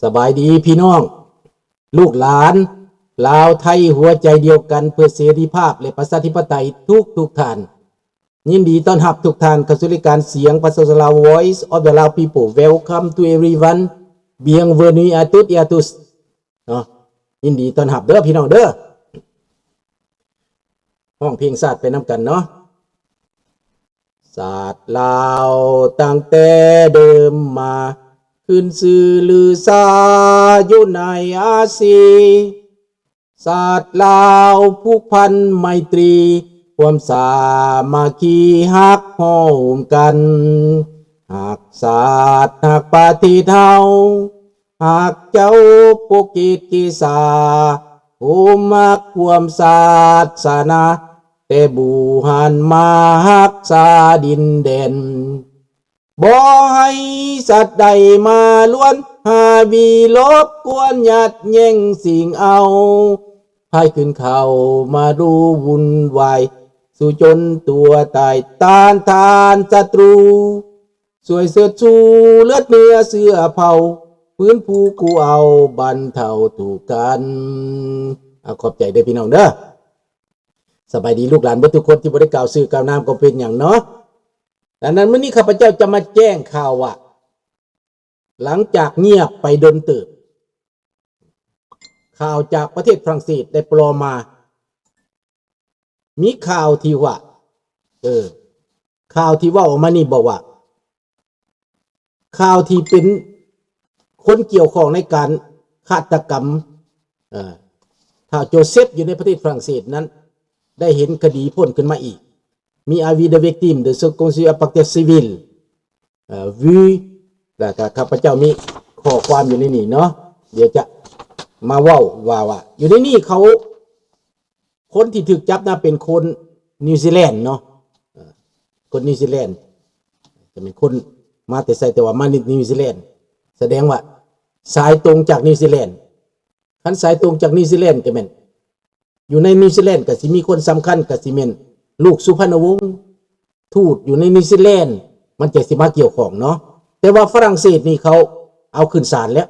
สบายดีพี่น้องลูกหลานลาวไทยหัวใจเดียวกันเพื่อเสรีภาพและประชาธิปไตยทุกท่านยินดีต้อนรับทุกท่านเข้าสู่รายการเสียงภาษาลาว Voice of the Lao People Welcome to everyone Bienvenue à tous et à tous เนาะยินดีต้อนรับเด้อพี่น้องเด้อห้องเพลงชาติไปนำกันเนาะศาสตร์ลาวตั้งแต่เดิมมาขึ้นชื่อลือซาอยู่ในอาซีศาสตร์ลาวผูกพันไมตรีความสามัคคีฮักห้อมกันหักศาสตร์หักปฏิเทาหักเจ้าปกกิจกิสาภูมักความศาสนาแต่บูหันมาฮักษาดินแดนบ่ให้สัตว์ใดมาล้วนหาบีลบกวนยัดแย่งสิ่งเอาให้ขึ้นเขามาดูวุ่นวายสู่จนตัวตายต้านทานศัตรูสวยเสือชูเลือดเนื้อเสื้อเผาพื้นผู้กูเอาบรรเทาถูกกันขอบใจเด้อพี่น้องเด้อสบายดีลูกหลานเบิดทุกคนที่บ่ได้กล่าวชื่อกล่าวนามก็เป็นอย่างเนาะดังนั้นมื้อนี้ข้าพเจ้าจะมาแจ้งข่าวว่าหลังจากเงียบไปดนเติบข่าวจากประเทศฝรั่งเศสได้ปลอมมามีข่าวที่ว่าข่าวที่ว่าออกมานี่บอกว่าข่าวที่เป็นคนเกี่ยวข้องในการฆาตกรรมถ้าโจเซฟอยู่ในประเทศฝรั่งเศสนั้นได้เห็นคดีพ้นขึ้นมาอีกมีavis de victime de ce conseil à partir civil vu แล้วก็ข้าพเจ้ามีข้อความอยู่ในนี้เนาะเดี๋ยวจะมาเว้าว่าอยู่ในนี้เขาคนที่ถูกจับนะเป็นคนนิวซีแลนด์เนาะคนนิวซีแลนด์จะเป็นคนมาแต่ไสแต่ว่ามานิวซีแลนด์แสดงว่าสายตรงจากนิวซีแลนด์คันสายตรงจากนิวซีแลนด์ก็แม่นอยู่ในนิวซีแลนด์ก็สิมีคนสำคัญก็สิแม่นลูกสุพรรณวงศ์ทูตอยู่ในนิวซีแลนด์มันจะสิมาเกี่ยวข้องเนาะแต่ว่าฝรั่งเศสนี่เขาเอาขึ้นศาลแล้ว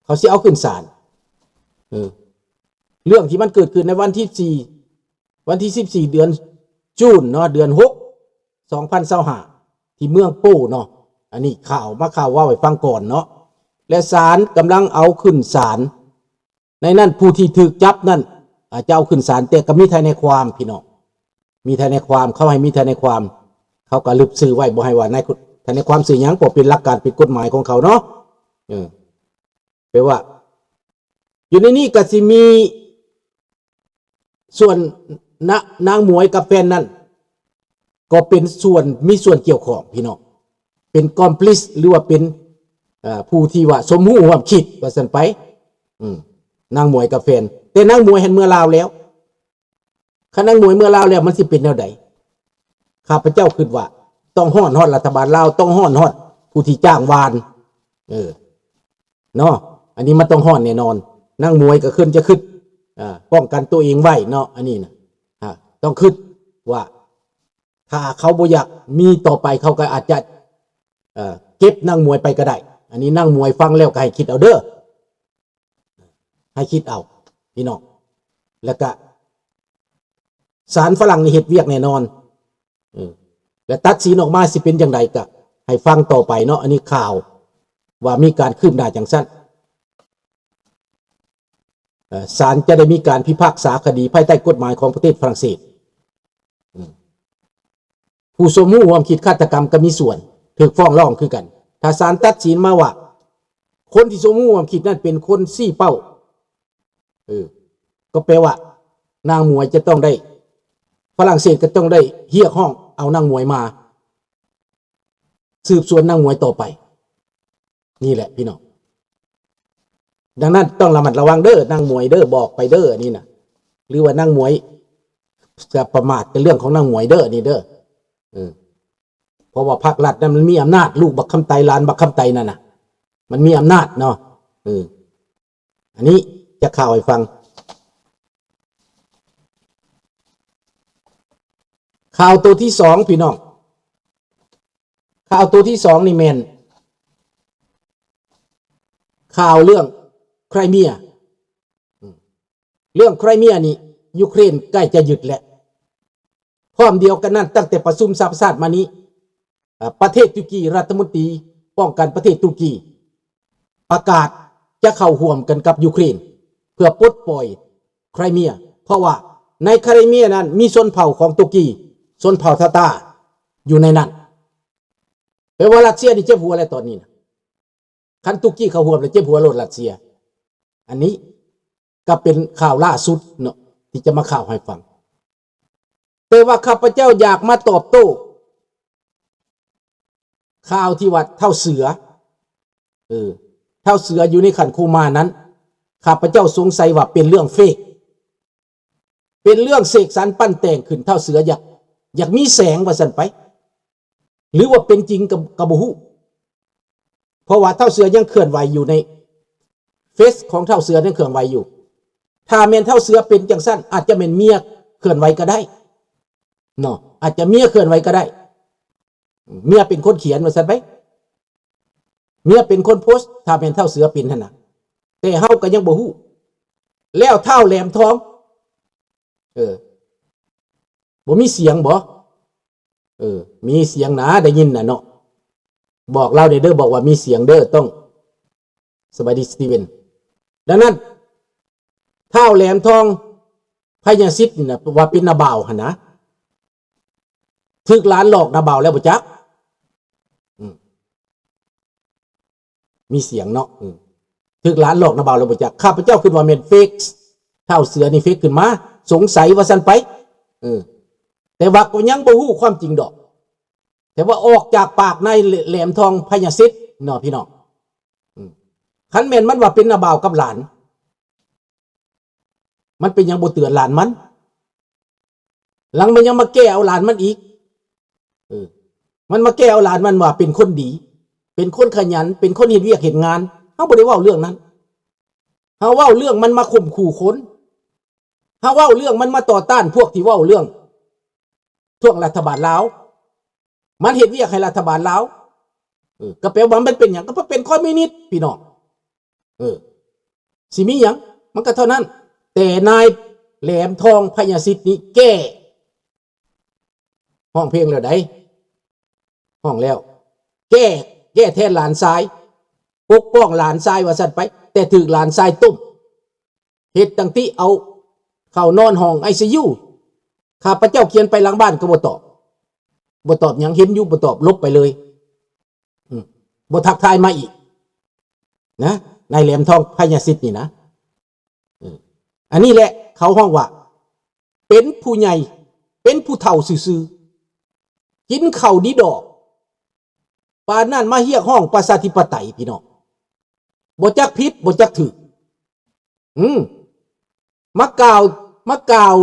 เขาสิเอาขึ้นศาลเรื่องที่มันเกิดขึ้นในวันที่14เดือนจูนเนาะเดือน6 2025ที่เมืองโป้เนาะอันนี้ข่าวว่าไว้ฟังก่อนเนาะและศาลกำลังเอาขึ้นศาลในนั้นผู้ที่ถูกจับนั่นจะเอาขึ้นศาลแต่ก็มีทนายความพี่น้องมีทนายความเขาให้มีทนายความเขาก็ลึกซื้อไว้บ่ให้ว่านายทนายความสื่อหยังก็เป็นหลักการเป็นกฎหมายของเขาเนาะแปลว่าอยู่ในนี้ก็สิมีส่วนนางหมวยกับแฟนนั้นก็เป็นมีส่วนเกี่ยวข้องพี่น้องเป็นคอมพลิสหรือว่าเป็นผู้ที่ว่าสมรู้ร่วมคิดว่าซั่นไปนางหมวยกับแฟนแต่นางหมวยเห็นเมื่อลาวแล้วคันนางหมวยเมื่อลาวแล้วมันสิเป็นแนวใดข้าพเจ้าคิดว่าต้องฮ้อนรัฐบาลลาวต้องฮ้อนผู้ที่จ้างวานเนาะอันนี้มันต้องฮ้อนแน่นอนนางหมวยก็ขึ้นจะคิดป้องกันตัวเองไว้เนาะอันนี้นะต้องคิดว่าถ้าเขาบ่อยากมีต่อไปเขาก็อาจจะเก็บนางมวยไปก็ได้อันนี้นางมวยฟังแล้วก็ให้คิดเอาเด้อให้คิดเอาพี่น้องแล้วก็ศาลฝรั่งนี่เฮ็ดเวียกแน่นอนและตัดสินออกมาสิเป็นจังไดก็ให้ฟังต่อไปเนาะอันนี้ข่าวว่ามีการคืบหน้าจังซั่นศาลจะได้มีการพิพากษาคดีภายใต้กฎหมายของประเทศฝรั่งเศสผู้สมรู้ร่วมคิดฆาตกรรมก็มีส่วนถูกฟ้องร้องคือกันถ้าศาลตัดสินมาว่าคนที่สมรู้ร่วมคิดนั้นเป็นคนซี่เป้าก็แปลว่านางหมวยจะต้องได้ฝรั่งเศสก็ต้องได้เฮียกห้องเอานางหมวยมาสืบสวนนางหมวยต่อไปนี่แหละพี่น้องดังนั้นต้องระมัดระวังเด้อนางหมวยเด้อบอกไปเด้อนี่นะหรือว่านางหมวยจะประมาทเป็นเรื่องของนางหมวยเด้อนี่เด้อเพราะว่าภาครัฐนั้นมันมีอำนาจลูกบักคำไตลานบักคำไตนั่นน่ะมันมีอำนาจเนาะอันนี้จะข่าวให้ฟังข่าวตัวที่2พี่น้องข่าวตัวที่2นี่แม่น ข่าวเรื่องไครเมียเรื่องไครเมียนี่ยูเครนใกล้จะหยุดแล้วพร้อมเดียวกันนั้นตั้งแต่ประชุมสหประชาชาติมานี้ประเทศตุรกีรัฐมนตรีป้องกันประเทศตุรกีประกาศจะเข้าร่วมกันกับยูเครนเพื่อปลดปล่อยไครเมียเพราะว่าในไครเมียนั้นมีชนเผ่าของตุรกีชนเผ่าทาตาร์อยู่ในนั้นแปลว่ารัสเซียนี่เจ็บหัวอะไรตอนนี้นะคันตุรกีเข้าร่วมแล้วเจ็บหัวโลดรัสเซียอันนี้ก็เป็นข่าวล่าสุดเนาะที่จะมาข่าวให้ฟังแต่ว่าข้าพเจ้าอยากมาตอบโต้ข่าวที่ว่าเท่าเสือเท่าเสืออยู่ในขันคูมานั้นข้าพเจ้าสงสัยว่าเป็นเรื่องเฟกเป็นเรื่องเสกสรรปั้นแต่งขึ้นเท่าเสืออยากมีแสงว่าสันไปหรือว่าเป็นจริงกับบุหุเพราะว่าเท่าเสือยังเคลื่อนไหวอยู่ในเฟซของเท่าเสือยังเคลื่อนไหวอยู่ถ้าเมนเท่าเสือเป็นจังสั้นอาจจะเป็นเมียเคลื่อนไหวก็ได้เนาะอาจจะเมียเคลื่อนไหวก็ได้เมียเป็นคนเขียนว่าสันไปเมียเป็นคนโพสต์ถ้าเป็นเท่าเสือเป็นท่านนะแต่เฮาก็ยังบ่ฮู้แล้วเท่าแหลมทองบ่มีเสียงบ่มีเสียงนะได้ยินน่ะเนาะบอกเราเด้อบอกว่ามีเสียงเด้อต้องสบายดีสตีเวนดังนั้นเท่าแหลมทองพญาซิดนี่นะว่าเป็นนาบ่าวหั่นนะถึกหลานหลอกนาบ่าวแล้วบ่จักมีเสียงเนาะถึกหลานหลอกนาบ่าวแล้วบ่จักข้าพเจ้าคิดว่าแม่นเฟกเท่าเสือนี่เฟกขึ้นมาสงสัยว่าซั่นไปแต่ว่าก็ยังบ่ฮู้ความจริงดอกแต่ว่าออกจากปากนายแหลมทองพญาซิดเนาะพี่น้องคันแม่นมันว่าเป็นนาบ่าวกับหลานมันเป็นยังบ่เตือนหลานมันหลังมันยังมาแก้เอาหลานมันอีกมันมาแก้เอาหลานมันว่าเป็นคนดีเป็นคนขยันเป็นคนเฮ็ดเวียกเฮ็ดงานเฮาบ่ได้เว้าเรื่องนั้นเฮาเว้าเรื่องมันมาข่มขู่คนเฮาเว้าเรื่องมันมาต่อต้านพวกที่เว้าเรื่องพวกรัฐบาลลาวมันเฮ็ดเวียกให้รัฐบาลลาวก็แปลว่ามันเป็นหยังก็เป็นคอมมิวนิสต์พี่น้องสิมีหยังมันก็เท่านั้นแต่นายแหลมทองพญาซิดนี้แก้ห้องเพลงแล้วได้ห้องแล้วแก้แทนหลานชายปกป้องหลานชายว่าซั่นไปแต่ถูกหลานชายตุ้มเฮ็ดตั้งที่เอาเข้านอนห้อง ICU ข้าพเจ้าเขียนไปหลังบ้านก็บ่ตอบหยังเห็นอยู่บ่ตอบลบไปเลยบ่ทักทายมาอีกนะนายแหลมทองพญาซิดนี่นะอันนี้แหละเขาห้องว่าเป็นผู้ใหญ่เป็นผู้เฒ่าซื่อๆกินข้าวดีดอกปานนั้นมาเฮียกห้องประชาธิปไตยพี่น้องบ่จักผิดบ่จักถูกมากล่าว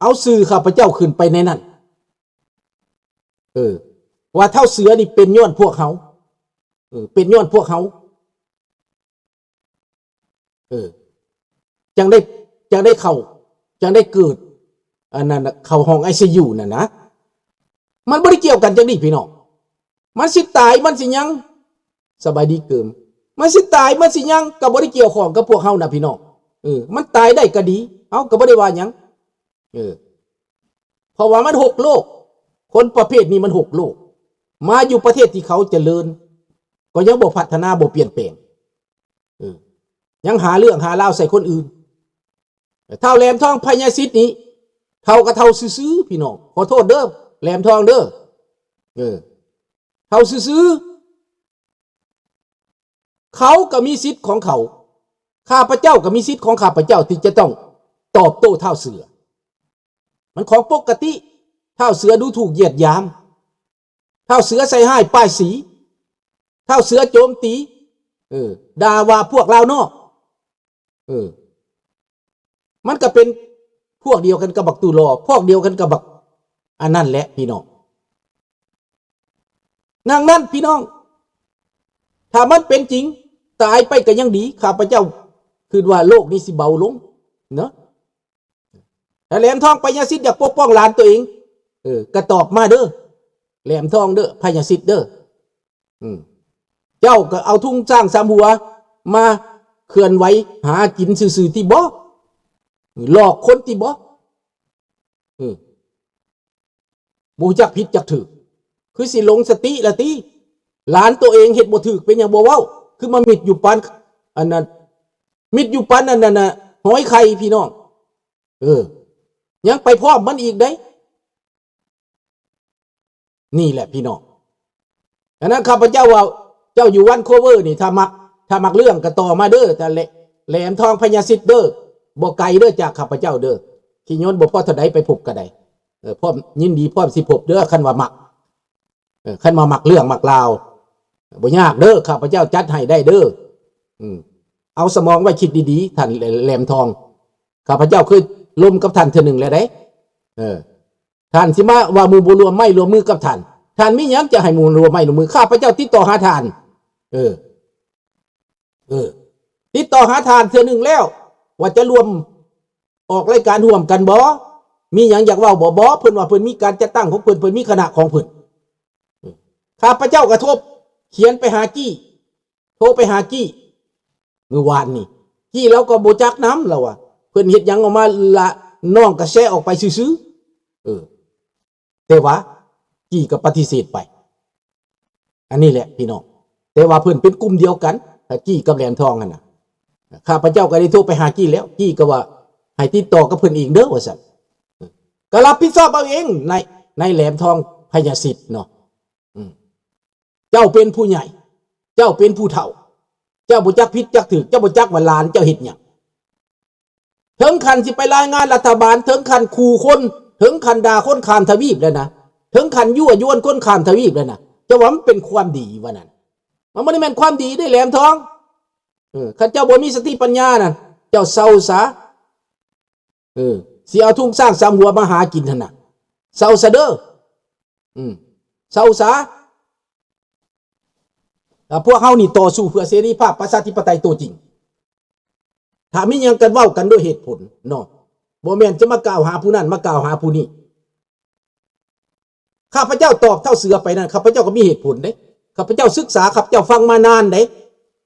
เอาสื่อข้าพเจ้าขึ้นไปในนั้นว่าเท่าเสือนี่เป็นย้อนพวกเขาเป็นย้อนพวกเขาจังได้เข้าจังได้เกิดอันนั้นเข้าห้อง ICU น่ะนะมันบ่ได้เกี่ยวกันจังนี้พี่น้องมันสิตายมันสิยังสบายดีเกิมมันสิตายมันสิยังก็บ่ได้เกี่ยวข้องกับพวกเฮานะพี่น้องมันตายได้ก็ดีเฮาก็บ่ได้ว่าหยังเพราะว่ามัน6โลกคนประเภทนี้มัน6โลกมาอยู่ประเทศที่เขาเจริญก็ยังบ่พัฒนาบ่เปลี่ยนแปลงยังหาเรื่องหาราวใส่คนอื่นเท่าแหลมทองพญาซิดนี้เท่ากับเท่าซื่อๆพี่น้องขอโทษเด้อแหลมทองเด้อเท่าซื่อๆเขาก็มีสิทธิ์ของเขาข้าพเจ้าก็มีสิทธิ์ของข้าพเจ้าที่จะต้องตอบโต้เท่าเสือมันของปกติเท่าเสือดูถูกเหยียดหยามเท่าเสือใส่ให้ป้ายสีเท่าเสือโจมตีด่าว่าพวกเราเนาะมันก็เป็นพวกเดียวกันกับบักตูรอพวกเดียวกันกับบักอันนั้นแหละพี่น้องดังนั้นพี่น้องถ้ามันเป็นจริงตายไปก็ยังดีข้าพเจ้าคือว่าโลกนี้สิเบาลงเนาะแต่แหลมทองพญาซิดอยากปกป้องหลานตัวเองก็ตอบมาเด้อแหลมทองเด้อพญาซิดเด้อเจ้าก็เอาทุ่งสร้างสามหัวมา เคลื่อนไหวหากินซื่อๆที่บ่หลอกคนที่บ่บ่จักผิดจักถูกคือสิหลงสติละติหลานตัวเองเฮ็ดบ่ถูกเป็นหยังบ่เว้าคือมามิดอยู่ปานอันนั้นมิดอยู่ปานนั้นน่ะหอยไข่พี่น้องยังไปพร้อมมันอีกได้นี่แหละพี่น้องอันนั้นข้าพเจ้าว่าเจ้าอยู่วันโคเวอร์นี่ถ้ามักเรื่องก็ต่อมาเด้อแต่แหลมทองพญาสิทธิ์เด้อบ่ไกลเด้อจากข้าพเจ้าเด้อขี้ยนบ่พอเท่าใดไปพบก็ได้พร้อมยินดีพร้อมสิพบเด้อคันว่ามักคันมามักเรื่องมักราวบ่ยากเด้อข้าพเจ้าจัดให้ได้เด้อเอาสมองไว้คิดดีๆท่านแหลมทองข้าพเจ้าเคยล้มกับท่านเทื่อหนึ่งแล้วได้ท่านสิมาว่าหมู่บ่รวมไม้รวมมือกับท่านมีหยังจะให้หมู่รวมไม้รวมมือข้าพเจ้าติดต่อหาท่านติดต่อหาท่านเทื่อหนึ่งแล้วว่าจะรวมออกรายการร่วมกันบ่มีหยังอยากเว้าบ่เพิ่นว่าเพิ่นมีการจัดตั้งของเพิ่นมีคณะของเพิ่นข้าพเจ้ากระทบเขียนไปหากี้โทรไปหากี้เมื่อวานนี่กี้แล้วก็บ่จักน้ำแล้วว่าเพิ่นเฮ็ดหยังออกมาละน้องก็แชร์ออกไปซื่อๆแต่ว่ากี้ก็ปฏิเสธไปอันนี้แหละพี่น้องแต่ว่าเพิ่นเป็นกลุ่มเดียวกันกี้กับแหลมทองนั่นน่ะข้าพเจ้าก็ได้โทรไปหากี้แล้วกี้ก็ว่าให้ติดต่อกับเพิ่นเองเด้อว่าซั่นก็รับผิดชอบเอาเองในแหลมทองพญาสิทธิ์เนาะเจ้าเป็นผู้ใหญ่เจ้าเป็นผู้เฒ่าเจ้าบ่จักผิดจักถูกเจ้าบ่จักว่าหลานเจ้าเฮ็ดหยังถึงขั้นสิไปรายงานรัฐบาลถึงขั้นขู่คนถึงขั้นด่าคนข้ามทวีปแล้วนะถึงขั้นยั่วยวนคนข้ามทวีปแล้วนะเจ้าว่ามันเป็นความดีว่านั้นมันบ่ได้แม่นความดีได้แหลมทองคันเจ้าบ่มีสติปัญญานั่นเจ้าเศร้าซะสิเอาทุ่งสร้างสามหัวมาหากินหั่นน่ะเศร้าซะเด้อเศร้าซะพวกเฮานี่ต่อสู้เพื่อเสรีภาพประชาธิปไตยตัวจริงถ้ามีหยังกันเว้ากันด้วยเหตุผลเนาะบ่แม่นจะมากล่าวหาผู้นั้นมากล่าวหาผู้นี้ข้าพเจ้าตอบเท่าเสือไปนั่นข้าพเจ้าก็มีเหตุผลเด้ข้าพเจ้าศึกษาข้าพเจ้าฟังมานานเด้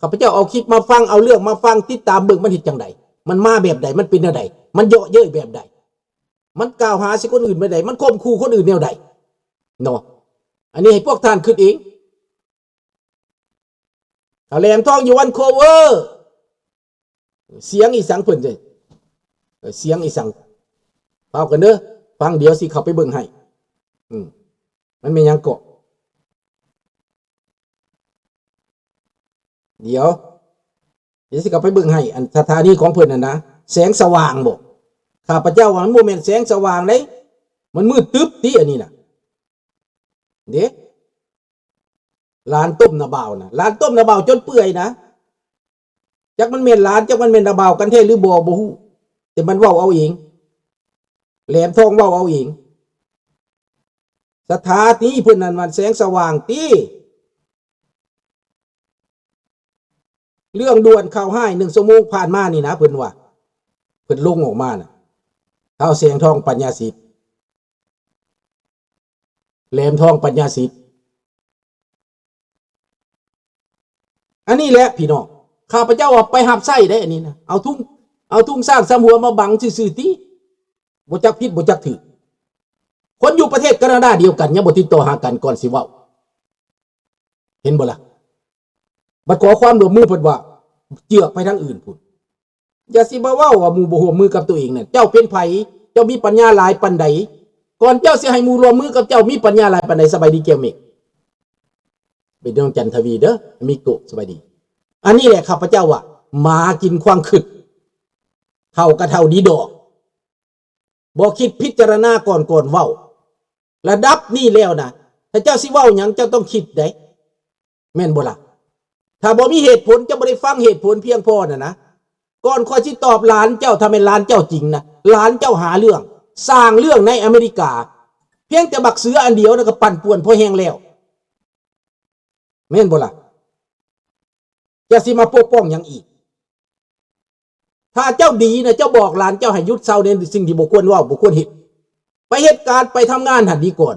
ข้าพเจ้าเอาคลิปมาฟังเอาเรื่องมาฟังติดตามเบิ่งมันเฮ็ดจังไดมันมาแบบใดมันเป็นแนวใดมันเยาะเย้ยแบบใดมันกล่าวหาสิคนอื่นแบบใดมันข่มขู่คนอื่นแนวใดเนาะอันนี้ให้พวกท่านคิดเองแหลมทองอยู่วันโคเวอร์เสียงอีสังเพิ่นเลยเสียงอีสังเฝ้ากันเด้อฟังเดี๋ยวสิเขาไปเบิ่งให้มันมีหยังเกาะเดี๋ยวสิเขาไปเบิ่งให้อันสถานีของเพิ่นน่ะนะแสงสว่างบ่ข้าพเจ้าว่ามันบ่แม่นแสงสว่างเด้มันมืดตึ๊บติอันนี้น่ะเด้ร้านต้มนาบ่าวนะร้านต้มนาบ่าวจนเปื่อยนะจักมันเม่นร้านจักมันเม่นนาบ่าวกันแท้หรือบ่ฮู้แต่มันเว้าเอาเองแหลมทองเว้าเอาเองสถานีเพิ่นนั่นมันแสงสว่างติเรื่องด่วนข่าวให้1ชั่วโมงผ่านมานี่นะเพิ่นว่าเพิ่นลงออกมาน่ะเท้าแสงทองปัญญาสิทธิ์แหลมทองปัญญาสิทธิ์อันนี้แหละพี่น้องข้าพเจ้าว่าไปหับไส้ได้อันนี้นะเอาทุ่งสร้างสามหัวมาบังซื่อๆติบ่จักผิดบ่จักถูกคนอยู่ประเทศแคนาดาเดียวกันยังบ่ติดต่อหากันก่อนสิเว้าเห็นบ่ล่ะบัดขอความร่วมมือเพิ่นว่าเจือกไปทางอื่นพุ่นอย่าสิมาเว้าว่าหมู่บ่ร่วมมือกับตัวเองน่ะเจ้าเป็นไผเจ้ามีปัญญาหลายปานใดก่อนเจ้าสิให้หมู่ร่วมมือกับเจ้ามีปัญญาหลายปานใดสบายดีแก้วเมฆเป็นน้องจันทวีเด้อมิโกะสบายดีอันนี้แหละข้าพเจ้าว่ามากินความคิดเท่ากะเท่าดีดอกบ่คิดพิจารณาก่อนเว้าระดับนี้แล้วนะถ้าเจ้าสิเว้าหยังเจ้าต้องคิดได้แม่นบ่ล่ะถ้าบ่มีเหตุผลเจ้าบ่ได้ฟังเหตุผลเพียงพอน่ะนะก่อนค่อยสิตอบหลานเจ้าถ้าแม่นหลานเจ้าจริงนะหลานเจ้าหาเรื่องสร้างเรื่องในอเมริกาเพียงแต่บักเสืออันเดียวน่ะก็ปั่นป่วนพอแห้งแล้วแม่นบ่ล่ะจะสิมาปกป้องหยังอีกถ้าเจ้าดีนะเจ้าบอกหลานเจ้าให้หยุดเซาในสิ่งที่บ่ควรเว้าบ่ควรเฮ็ดไปเหตุการณ์ไปทำงานหันดีก่อน